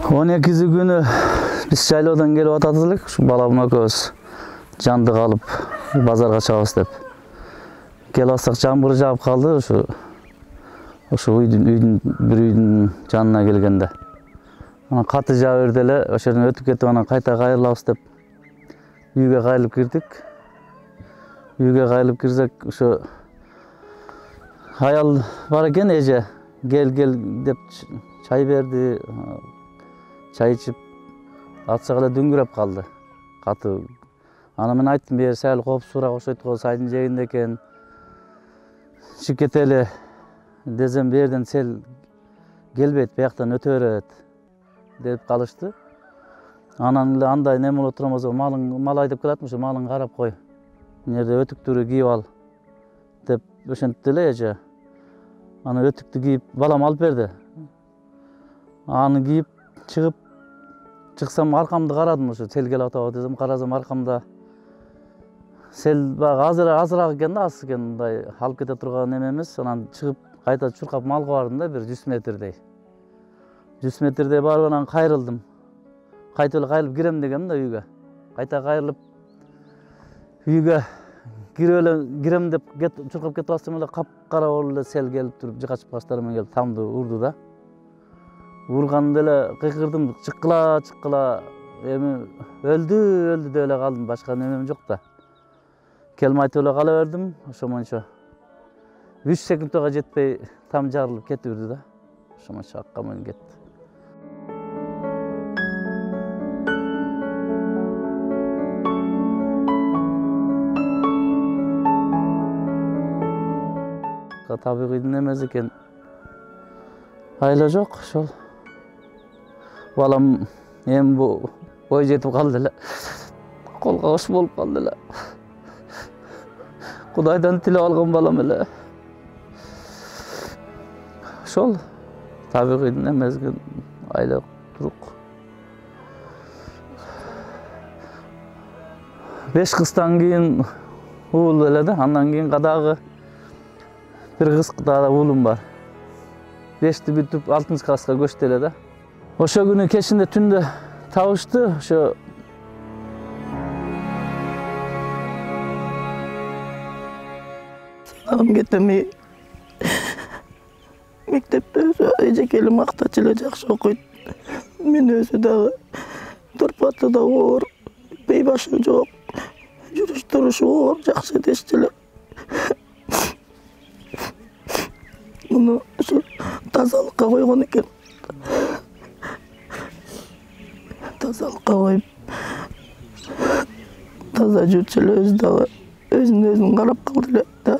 Он экиси күнү биз шайлоодон келип атат элек, ушу балам экөөбүз жанды калып базарга чыгабыз деп. Келип атсак жамгыр жаап калды, ошо үйдүн бир үйдүн жанына келгенде. Анан каты жаа берди эле, ошол жерден өтүп кетип анан кайта кайрылабыз деп үйгө кайрылып кирдик. Үйгө кайрылып кирсек, ошо аял бар экен, эже кел деп чай берди. Чай ичип атсак эле дүңгүрөп калды. Каты. Аны мен айттым, бери сәл коопсузураак окшойт го, сайдын жээгинде экен. Чыгып кетели десем, берден сел келбейт, бияктан өтө берет деп калышты. Анан эле андай неме боло турбосо, мал айдап келатмын, ошо малын карап кой. Мына жерде өтүктүрү кийип ал деп ошентти эле эже. Аны өтүктү кийип балам алып берди. Аны кийип чыксам, аркамды карадым, ошо сел келип атабы десем, карасам аркамда сел багы азыраак экен да, аз экен, мындай алып кете турган неме эмес. Анан чыгып кайта чуркап малга бардым да, бир 100 метрдей. 100 метрдей барып анан кайрылдым. Кайта эле кайрылып кирем дегем да үйгө. Кайта кайрылып үйгө кирем деп чуркап кетип атсам эле капкара болуп эле сел келип туруп, жыгачып каштары менен келип тамды урду да. Урганда эле кыйкырдым, чыккыла, эми өлдү деп эле калдым, башка немем жок да. Келме айтып эле кала бердим, ошомончо 3 секундга жетпей там жарылып кетип үрдү да. Ошомончо акка менен кетти. Табигыйдын эмеси экен. Айла жок, ошол. Балам эми бой жетип калды эле. Колго кош болуп калды эле. Кудайдан тилеп алган балам эле. Ошол табигыйдын эмеси айла турук. 5 кыздан кийин уул эле да, андан кийин кадагы бир кыз дагы уулум бар. 5ти бүтүп 6 класска көчтү эле да. Ошо күнү кечинде түндө табышты, ошо салам кетеми. Мектепте эжекели мактачу эле жакшы окуйт. Мен өзү дагы турпаты да оор, бейбашы жок, жүрүш турушу оор, жакшы дешчи эле. Муну ушу тазалыкка койгон экен. Тазалыкка коюп, таза жүрчү эле, өзү дагы өзүн карап калды эле да.